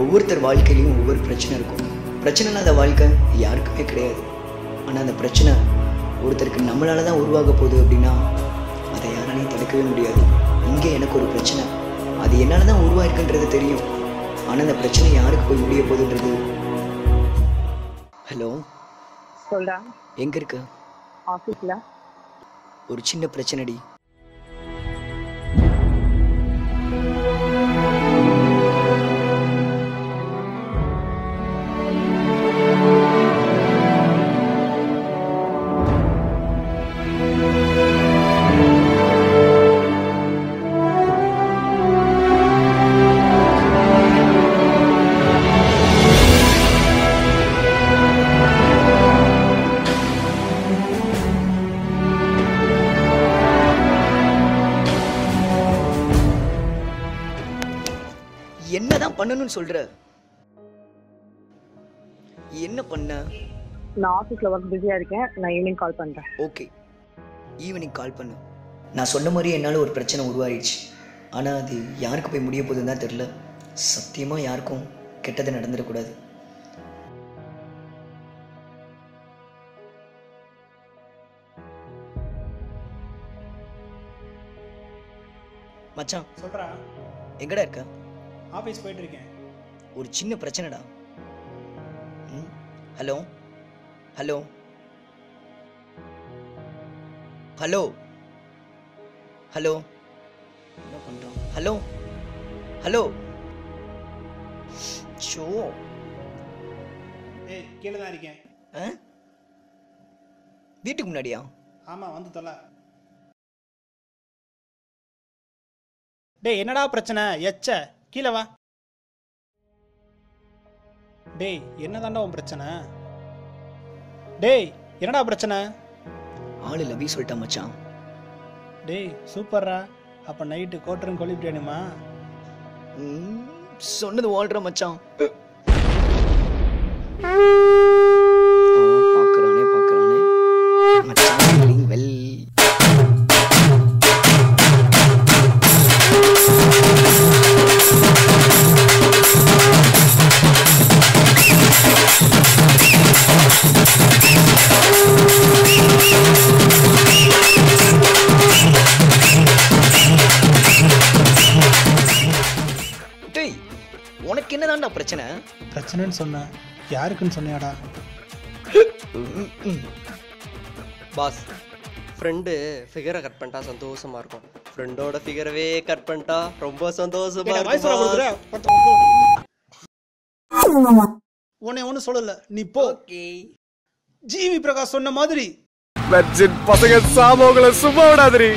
ஒவ்வொருத்தர் வாழ்க்கையிலையும் ஒவ்வொரு பிரச்சனை இருக்கும். பிரச்சனை இல்லாத வாழ்க்கை யாருக்குமே கிடையாது. ஆனால் அந்த பிரச்சனை ஒருத்தருக்கு நம்மளால தான் உருவாக போகுது அப்படின்னா அதை யாராலையும் தடுக்கவே முடியாது. இங்கே எனக்கு ஒரு பிரச்சனை, அது என்னால் தான் உருவாயிருக்குன்றது தெரியும். ஆனால் அந்த பிரச்சனை யாருக்கு போய் முடிய போகுதுன்றது. ஹலோ, சொல்றா. எங்கே இருக்க? ஆஃபீஸில். ஒரு சின்ன பிரச்சனைடி. என்னதான் பண்ணணும்னு சொல்ற? என்ன பண்ண? நான் ஆஃபீஸில் ஒர்க் பிஸியாக இருக்கேன். நான் ஈவினிங் கால் பண்ணுறேன். ஓகே, ஈவினிங் கால் பண்ணு. நான் சொன்ன மாதிரி என்னால் ஒரு பிரச்சனை உருவாயிடுச்சு. ஆனால் அது யாருக்கு போய் முடிய போகுதுன்னு தான் தெரில. சத்தியமாக யாருக்கும் கெட்டது நடந்துடக்கூடாது. மச்சான் சொல்கிறா. எங்கடா இருக்க? ஆஃபீஸ் போயிட்டுருக்கேன். ஒரு சின்ன பிரச்சனைடா. ஹலோ ஹலோ ஹலோ ஹலோ என்ன பண்ணுறோம்? Hello hello show. ஏய், கீழே தான் இருக்கேன். வீட்டுக்கு முன்னாடியா? ஆமாம், வந்து தொலை. டேய், என்னடா பிரச்சனை? எச்ச கீழே வா. டேய், என்னதாண்டா உன் பிரச்சனை? டேய், என்னடா பிரச்சனை? ஆளு லவி சொல்லிட்டா மச்சான். டேய், சூப்பர்ரா. அப்போ நைட்டு கோட்டரும் கோழி பிரியாணிமா? சொன்னது வாழ்ற மச்சான். பார்க்கறானே மச்சான். வெல் உனக்கு என்னதான்டா பிரச்சனை? பிரச்சனைன்னு சொன்ன, யாருக்குன்னு சொன்னியாடா? பாஸ், ஃப்ரெண்டு ஃபிகரை கட் பண்ணிட்டா சந்தோஷமா இருக்கும். ஃப்ரெண்டோட ஃபிகரவே கட் பண்ணிட்டா ரொம்ப சந்தோஷமா இருக்கும். உன்னை ஒன்றும் சொல்லல, நீ போ. ஜிவி பிரகாஷ் சொன்ன மாதிரி பசங்க சாமோகளை சும்மா விடாதீ.